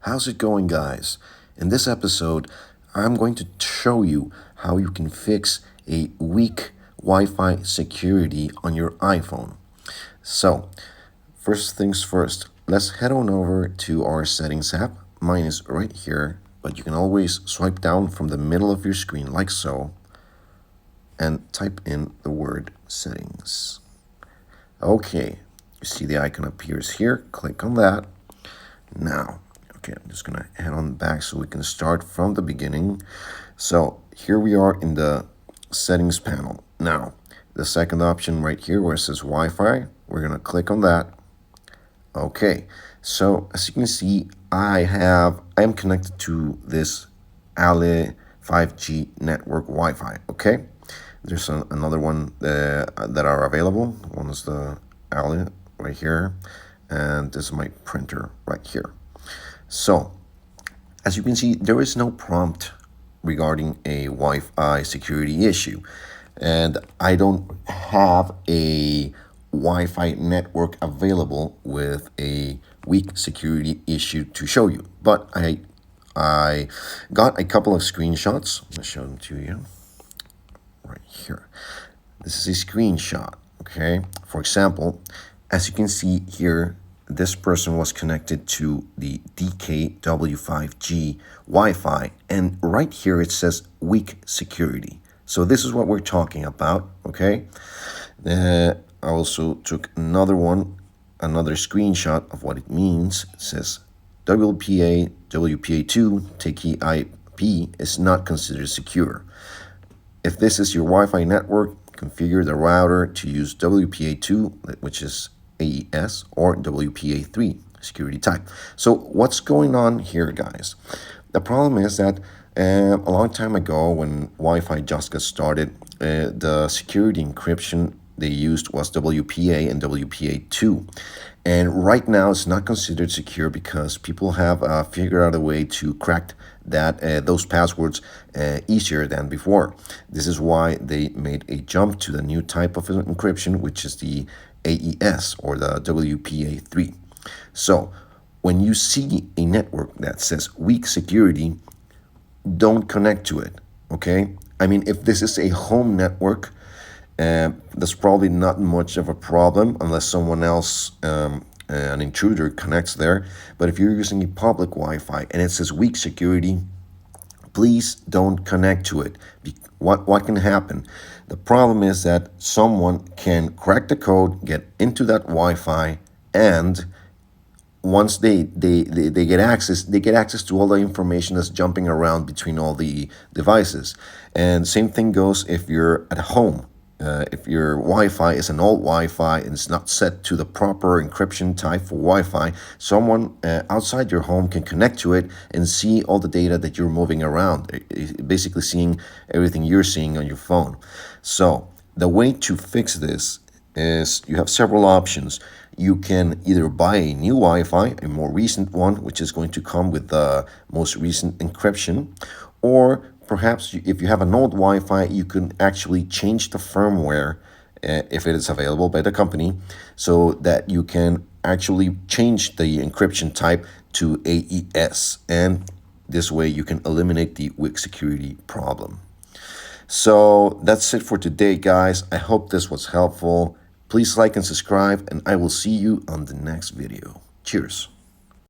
How's it going, guys? In this episode, I'm going to show you how you can fix a weak Wi-Fi security on your iPhone. So, first things first, let's head on over to our settings app. Mine is right here, but you can always swipe down from the middle of your screen like so and type in the word settings. Okay, you see the icon appears here. Click on that. Now, okay, I'm just gonna head on back so we can start from the beginning. So here we are in the settings panel. Now, the second option right here where it says Wi-Fi, we're gonna click on that. Okay, so as you can see, I am connected to this Ali 5G network Wi-Fi. Okay, there's another one that are available. One is the Ali right here, and this is my printer right here. So, as you can see, there is no prompt regarding a Wi-Fi security issue, and I don't have a Wi-Fi network available with a weak security issue to show you. But I got a couple of screenshots. I'll show them to you right here. This is a screenshot, okay? For example, as you can see here, this person was connected to the DKW5G Wi-Fi, and right here it says weak security. So this is what we're talking about, okay? I also took another screenshot of what it means. It says WPA2 TKI IP is not considered secure. If this is your Wi-Fi network, configure the router to use WPA2, which is AES, or WPA3 security type. So what's going on here, guys? The problem is that a long time ago when Wi-Fi just got started, the security encryption they used was WPA and WPA2. And right now it's not considered secure because people have figured out a way to crack those passwords easier than before. This is why they made a jump to the new type of encryption, which is the AES or the WPA3. So when you see a network that says weak security, don't connect to it, okay? I mean, if this is a home network, that's probably not much of a problem unless someone else, an intruder, connects there. But if you're using a public Wi-Fi and it says weak security, please don't connect to it. What can happen? The problem is that someone can crack the code, get into that Wi-Fi, and once they get access, they get access to all the information that's jumping around between all the devices. And same thing goes if you're at home. If your Wi-Fi is an old Wi-Fi and it's not set to the proper encryption type for Wi-Fi, someone outside your home can connect to it and see all the data that you're moving around, basically seeing everything you're seeing on your phone. So the way to fix this is you have several options. You can either buy a new Wi-Fi, a more recent one, which is going to come with the most recent encryption, or perhaps if you have an old Wi-Fi, you can actually change the firmware if it is available by the company so that you can actually change the encryption type to AES. And this way you can eliminate the weak security problem. So that's it for today, guys. I hope this was helpful. Please like and subscribe, and I will see you on the next video. Cheers.